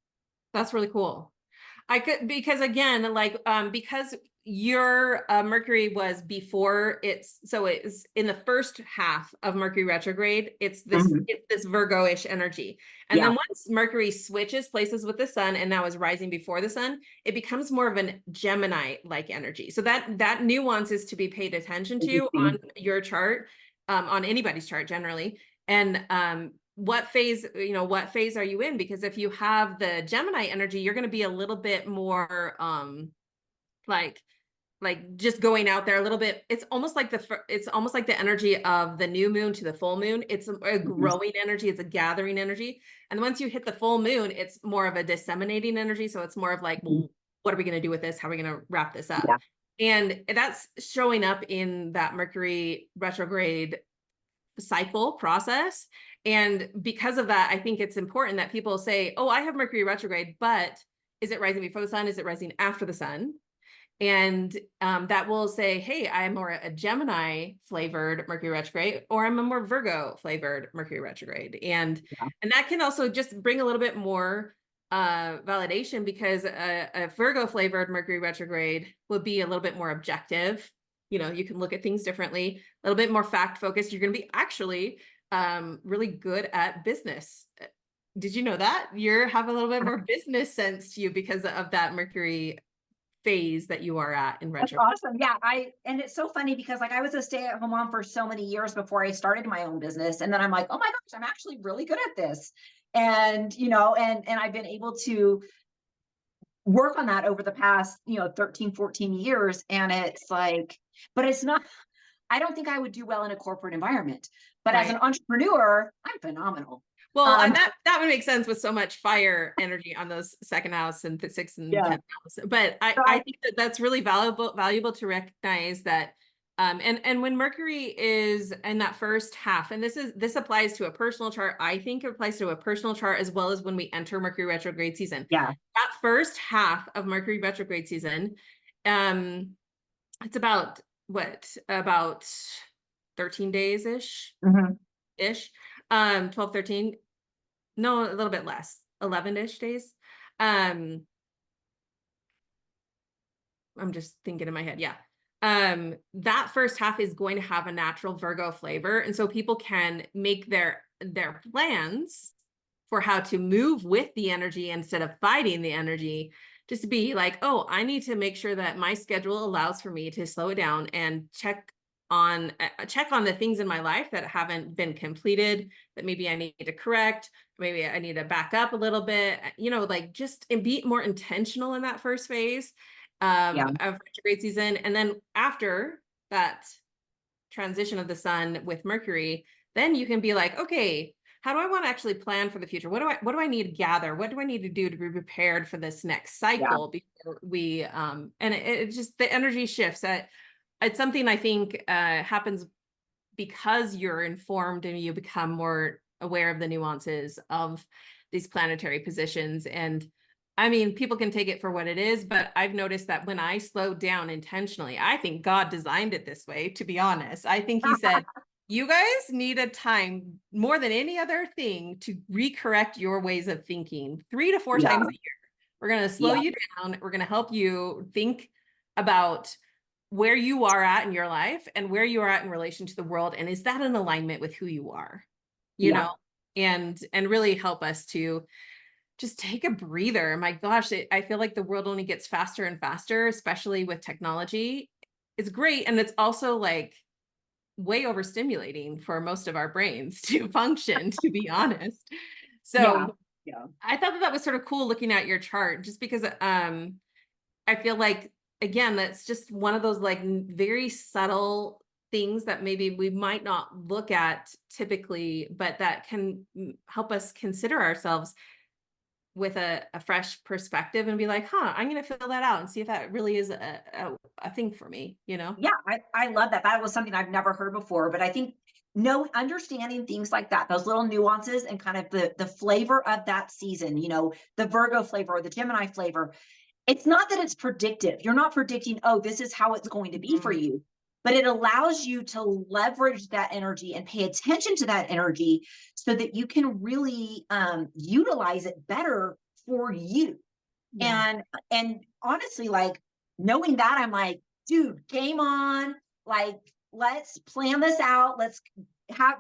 That's really cool. I could, because again, like, because your Mercury was before so it's in the first half of Mercury retrograde, Mhm. it's this Virgo-ish energy. And then Yeah. once Mercury switches places with the sun and now is rising before the sun, it becomes more of a Gemini-like energy. So that nuance is to be paid attention to on Interesting. your chart, on anybody's chart generally. And what phase are you in? Because if you have the Gemini energy, you're going to be a little bit more like just going out there a little bit. It's almost like the energy of the new moon to the full moon. It's a Mhm. growing energy, it's a gathering energy. And once you hit the full moon, it's more of a disseminating energy. So it's more of like, Mhm. well, what are we going to do with this? How are we going to wrap this up? Yeah. And that's showing up in that Mercury retrograde cycle process. And because of that, I think it's important that people say, oh, I have Mercury retrograde, but is it rising before the sun? Is it rising after the sun? And that will say, hey, I'm more a Gemini flavored Mercury retrograde, or I'm a more Virgo flavored Mercury retrograde. Yeah. And that can also just bring a little bit more validation, because a Virgo flavored Mercury retrograde would be a little bit more objective. You can look at things differently, a little bit more fact focused. You're going to be actually really good at business. Did you know that you have a little bit more business sense to you because of that Mercury phase that you are at in That's retro? awesome. Yeah. And it's so funny because like I was a stay-at-home mom for so many years before I started my own business. And then I'm like, oh my gosh, I'm actually really good at this. And, and I've been able to work on that over the past, 13, 14 years. And it's like, but it's not, I don't think I would do well in a corporate environment. But as an Right. entrepreneur, I'm phenomenal. Well, Um, and that would make sense with so much fire energy on those second house and sixth and yeah. 10th house. But So I think that that's really valuable to recognize that. And when Mercury is in that first half, and this applies to a personal chart. I think it applies to a personal chart as well as when we enter Mercury retrograde season. yeah. That first half of Mercury retrograde season, um, it's about 13 days Mhm. ish, 12, 13. No, a little bit less, 11-ish days. Um, I'm just thinking in my head. Yeah. That first half is going to have a natural Virgo flavor. And so people can make their plans for how to move with the energy instead of fighting the energy. Just to be like, oh, I need to make sure that my schedule allows for me to slow it down and check on the things in my life that haven't been completed, that maybe I need to correct, maybe I need to back up a little bit, like just and be more intentional in that first phase Yeah. of retrograde season. And then after that transition of the sun with Mercury, then you can be like, okay, how do I want to actually plan for the future? What do I need to gather? What do I need to do to be prepared for this next Yeah. cycle before we and it just the energy shifts. It's something I think happens because you're informed and you become more aware of the nuances of these planetary positions. And I mean, people can take it for what it is, but I've noticed that when I slow down intentionally, I think God designed it this way, to be honest. I think he said, you guys need a time more than any other thing to recorrect your ways of thinking 3 to 4 Yeah. times a year. We're going to slow Yeah. you down. We're going to help you think about where you are at in your life and where you are at in relation to the world. And is that in alignment with who you are? You Yeah. know, and really help us to just take a breather. My gosh, I feel like the world only gets faster and faster, especially with technology. It's great. And it's also like way overstimulating for most of our brains to function, to be honest. Yeah. So Yeah. I thought that was sort of cool looking at your chart, just because I feel like, again, that's just one of those like very subtle things that maybe we might not look at typically, but that can help us consider ourselves with a fresh perspective and be like, huh, I'm going to fill that out and see if that really is a thing for me, you know? Yeah, I love that. That was something I've never heard before, but I think no understanding things like that, those little nuances and kind of the flavor of that season, the Virgo flavor or the Gemini flavor. It's not that it's predictive. You're not predicting, oh, this is how it's going to be for Mhm. you, but it allows you to leverage that energy and pay attention to that energy so that you can really utilize it better for you. Yeah. And honestly, like knowing that, I'm like, dude, game on. Like, let's plan this out. Let's have,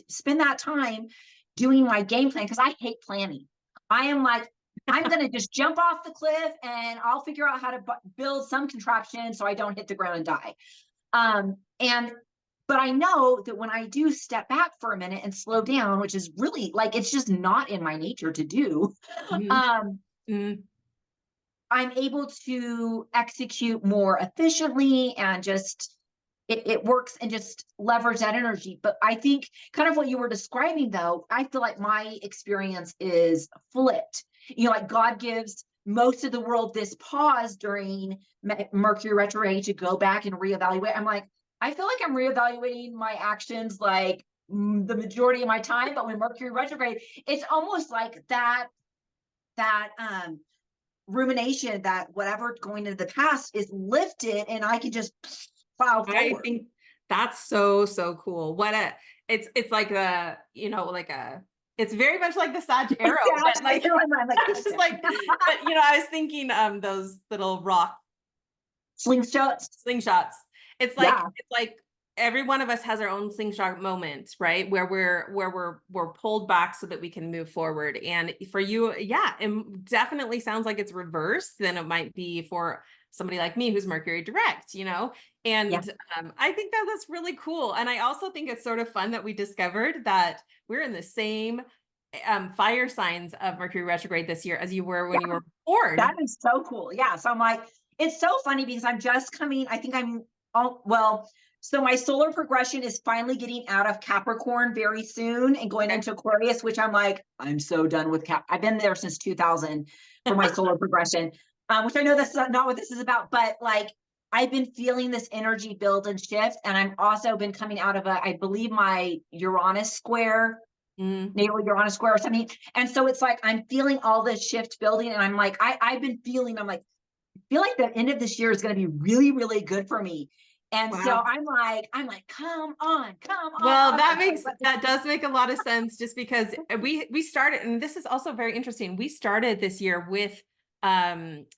spend that time doing my game plan because I hate planning. I am like, I'm going to just jump off the cliff and I'll figure out how to build some contraption so I don't hit the ground and die. And but I know that when I do step back for a minute and slow down, which is really like it's just not in my nature to do, Mhm. um, Mhm. I'm able to execute more efficiently and just it works and just leverage that energy. But I think kind of what you were describing though, I feel like my experience is flipped. Like God gives most of the world this pause during Mercury retrograde to go back and reevaluate. I'm like, I feel like I'm reevaluating my actions like the majority of my time, but when Mercury retrograde, it's almost like that rumination that whatever going into the past is lifted and I can just plow I forward. think that's so, so cool. It's like it's very much like the Sag arrow, but Exactly. like, I'm like, it's just like, but I was thinking, those little rock slingshots. slingshots. Yeah. It's like every one of us has our own slingshot moment, right? Where we're pulled back so that we can move forward. And for you, yeah, it definitely sounds like it's reversed than it might be for somebody like me who's Mercury direct, Yeah. And I think that that's really cool. And I also think it's sort of fun that we discovered that we're in the same fire signs of Mercury retrograde this year as you were when you were That born. is so cool. Yeah. So I'm like, it's so funny because I'm just coming, I think I'm well, so my solar progression is finally getting out of Capricorn very soon and going Okay. into Aquarius, which I'm like, I'm so done with I've been there since 2000 for my solar progression, which I know that's not what this is about, but like I've been feeling this energy build and shift. And I'm also been coming out of I believe my Uranus square Mm. natal Uranus square or something. And so it's like I'm feeling all this shift building, and I'm like, I've been feeling, I'm like, I feel like the end of this year is going to be really, really good for me. And so Wow. I'm like, come on, come on. Well, I'm like, that does make a lot of sense just because we started, and this is also very interesting. We started this year with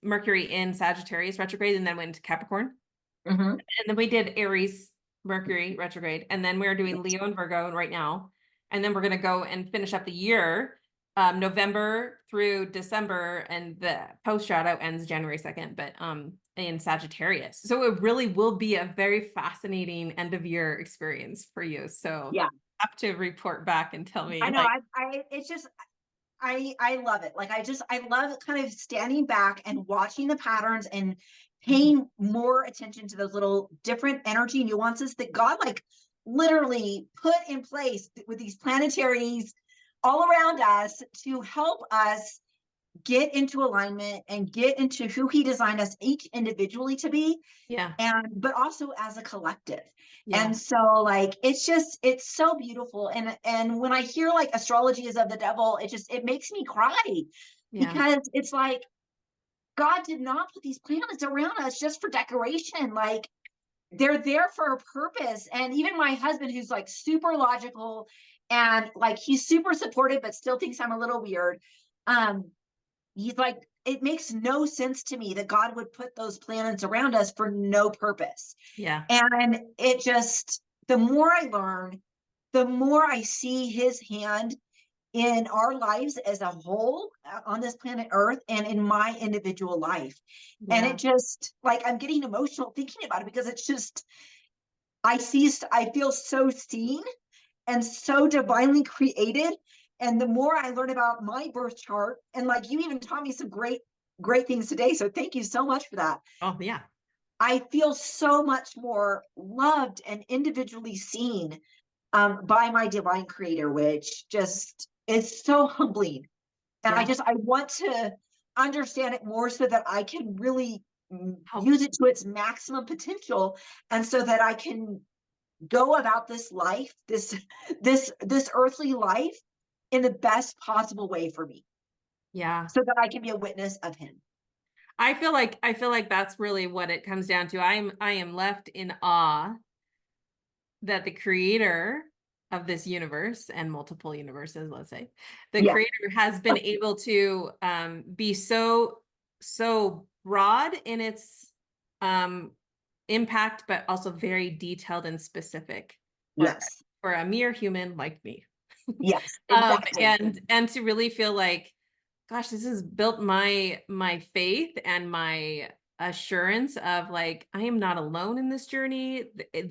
Mercury in Sagittarius retrograde and then went to Capricorn. Mhm. And then we did Aries Mercury retrograde and then we're doing Leo and Virgo right now. And then we're going to go and finish up the year November through December, and the post shadow ends January 2nd, but in Sagittarius. So it really will be a very fascinating end of year experience for you. So Yeah. have to report back and tell I me know like, it's just I love it. Like I love kind of standing back and watching the patterns and mhm, paying more attention to those little different energy nuances that God like literally put in place with these planetaries all around us to help us get into alignment and get into who he designed us each individually to be, yeah, and but also as a collective. And yeah, so like it's so beautiful, and when I hear like astrology is of the devil, it makes me cry, yeah, because it's like God did not put these planets around us just for decoration. Like they're there for a purpose. And even my husband, who's like super logical and like he's super supportive but still thinks I'm a little weird, um he's like, it makes no sense to me that God would put those planets around us for no purpose. yeah, And it just, the more I learn, the more I see his hand in our lives as a whole, on this planet Earth and in my individual life. And it yeah, just, like, I'm getting emotional thinking about it, because it's just, I feel so seen and so divinely created. And the more I learn about my birth chart, and like you even taught me some great things today. So thank you so much for that. oh yeah, I feel so much more loved and individually seen, by my divine creator, which just is so humbling. And yeah. I want to understand it more so that I can really Help. use it to its maximum potential. And so that I can go about this life, this earthly life, in the best possible way for me, Yeah. so that I can be a witness of him. I feel like that's really what it comes down to. I am left in awe that the creator of this universe and multiple universes, let's say, the Yeah. creator has been able to be so broad in its um impact, but also very detailed and specific for Yes. for a mere human like me. Yes, exactly. And to really feel like, gosh, this has built my faith and my assurance of like, I am not alone in this journey.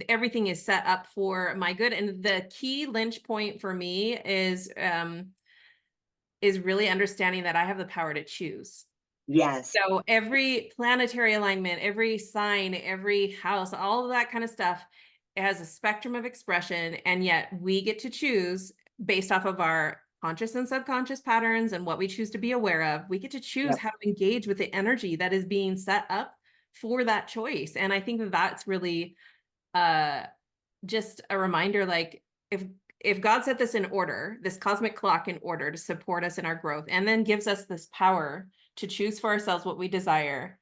Everything is set up for my good. And the key lynch point for me is really understanding that I have the power to choose. Yes. So every planetary alignment, every sign, every house, all of that kind of stuff, it has a spectrum of expression, and yet we get to choose based off of our conscious and subconscious patterns and what we choose to be aware of. We get to choose Yep. how to engage with the energy that is being set up for that choice. And I think that that's really uh just a reminder, like if God set this in order, this cosmic clock in order to support us in our growth, and then gives us this power to choose for ourselves what we desire,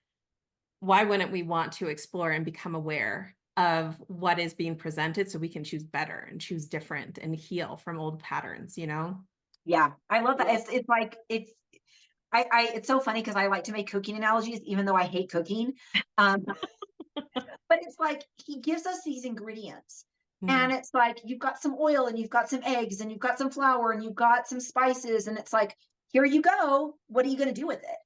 why wouldn't we want to explore and become aware of what is being presented so we can choose better and choose different and heal from old patterns, you know? Yeah. I love that. It's like it's so funny, because I like to make cooking analogies, even though I hate cooking. Um, but it's like he gives us these ingredients. Mm, And it's like you've got some oil and you've got some eggs and you've got some flour and you've got some spices. And it's like, here you go. What are you going to do with it?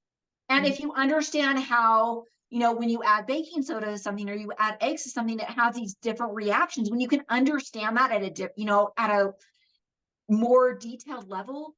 And mm. if you understand how, when you add baking soda to something or you add eggs to something, that has these different reactions, when you can understand that at a more detailed level,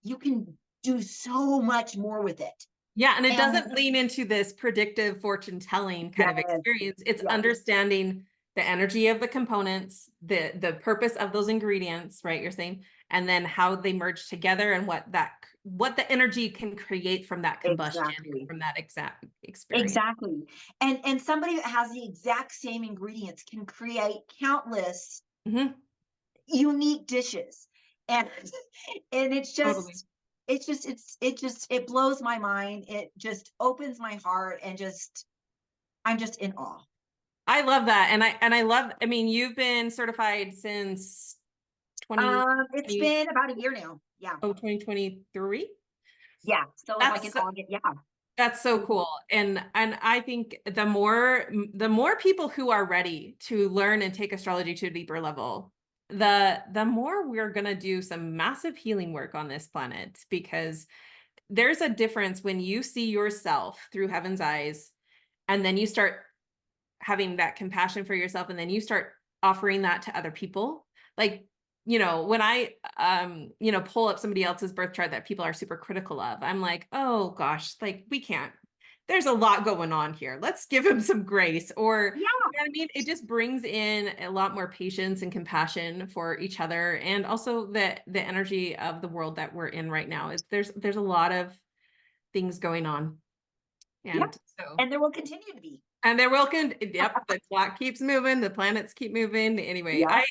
you can do so much more with it. Yeah, and it And doesn't lean into this predictive fortune telling kind of yes, experience. It's yes, understanding the energy of the components, the purpose of those ingredients, right? You're saying, and then how they merge together and what the energy can create from that combustion, exactly. from that exact experience. Exactly. And somebody that has the exact same ingredients can create countless Hmm. unique dishes. And and Totally. it blows my mind. It just opens my heart, and just I'm just in awe. I love that. And I love, I mean, you've been certified since 2020, It's been about a year now. Yeah. 2023. Yeah. So it's like in That's August. Yeah. That's so cool. And I think the more people who are ready to learn and take astrology to a deeper level, the more we're going to do some massive healing work on this planet, because there's a difference when you see yourself through heaven's eyes, and then you start having that compassion for yourself, and then you start offering that to other people. Like you know, when I, you know, pull up somebody else's birth chart that people are super critical of, I'm like, oh gosh, like we can't, there's a lot going on here. Let's give him some grace. Or, Yeah. you know what I mean? It just brings in a lot more patience and compassion for each other. And also the energy of the world that we're in right now. There's a lot of things going on. Yeah. And so, And there will continue to be. and they're welcome. Yep, the clock keeps moving, the planets keep moving. Anyway, Yeah.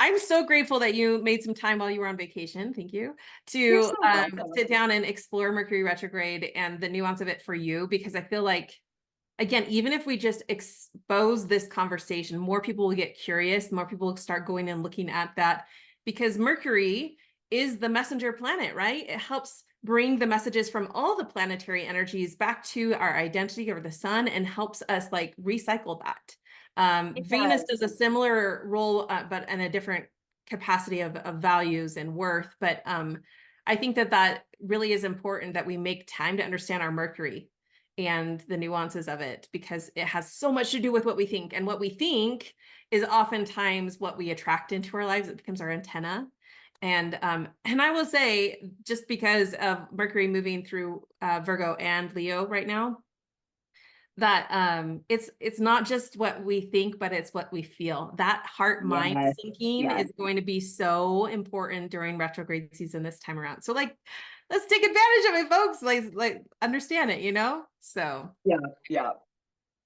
I'm so grateful that you made some time while you were on vacation. Thank you. You're To so welcome. sit down and explore Mercury retrograde and the nuance of it for you, because I feel like, again, even if we just expose this conversation, more people will get curious, more people will start going and looking at that, because Mercury is the messenger planet, right? It helps bring the messages from all the planetary energies back to our identity or the sun, and helps us like recycle that. It Venus does. does a similar role, but in a different capacity of values and worth. But I think that really is important, that we make time to understand our Mercury and the nuances of it, because it has so much to do with what we think, and what we think is oftentimes what we attract into our lives. It becomes our antenna. And I will say, just because of Mercury moving through Virgo and Leo right now, that it's not just what we think, but it's what we feel. That heart mind Yes. syncing Yes. is going to be so important during retrograde season this time around. So like, let's take advantage of it, folks. Like understand it, you know? So Yeah. Yeah.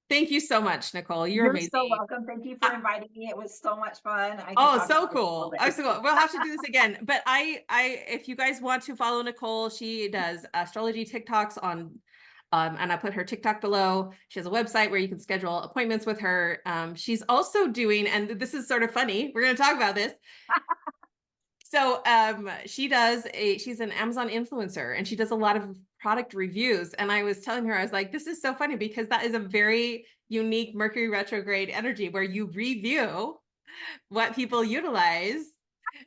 thank you so much, Nicole. You're You're amazing. so welcome. Thank you for inviting me. It was so much fun. I could Oh, talk so about it all cool. Oh, day. so cool. We'll have to do this again. But if you guys want to follow Nicole, she does astrology TikToks on, and I put her TikTok below. She has a website where you can schedule appointments with her. She's also doing, and this is sort of funny, we're going to talk about this. So she's an Amazon influencer, and she does a lot of product reviews. And I was telling her, I was like, this is so funny, because that is a very unique Mercury retrograde energy, where you review what people utilize,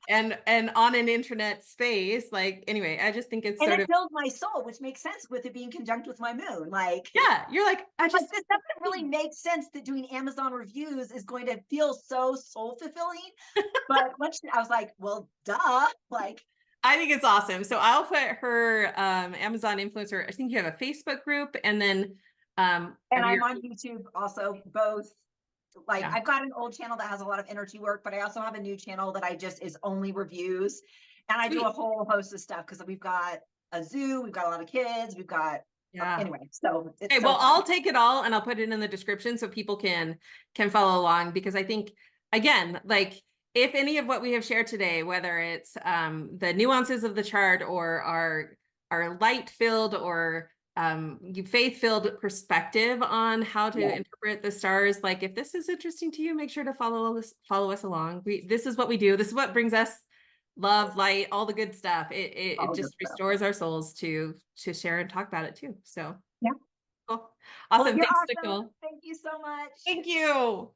and on an internet space. Like, anyway, I just think it's And sort it of, fills my soul, which makes sense with it being conjunct with my moon. Like, yeah, you're like, I I'm like, just, this doesn't really make sense that doing Amazon reviews is going to feel so soul fulfilling. But once I was like, well, duh. Like, I think it's awesome. So I'll put her Amazon influencer, I think you have a Facebook group, and then and of your, I'm on YouTube also, both. Like, yeah, I've got an old channel that has a lot of energy work, but I also have a new channel that I just is only reviews. And I do a sweet. whole host of stuff because we've got a zoo, we've got a lot of kids, we've got Yeah. anyway, so Okay, it's so well, fun. I'll take it all and I'll put it in the description so people can follow along, because I think, again, like, if any of what we have shared today, whether it's the nuances of the chart, or our light filled or faith filled perspective on how to Yeah. interpret the stars, like, if this is interesting to you, make sure to follow us along. This is what we do. This is what brings us love, light, all the good stuff. It All good just stuff. restores our souls to share and talk about it too. So Yeah. cool. Well, Awesome. you're Thanks, awesome. Nicole. Thank you so much. Thank you.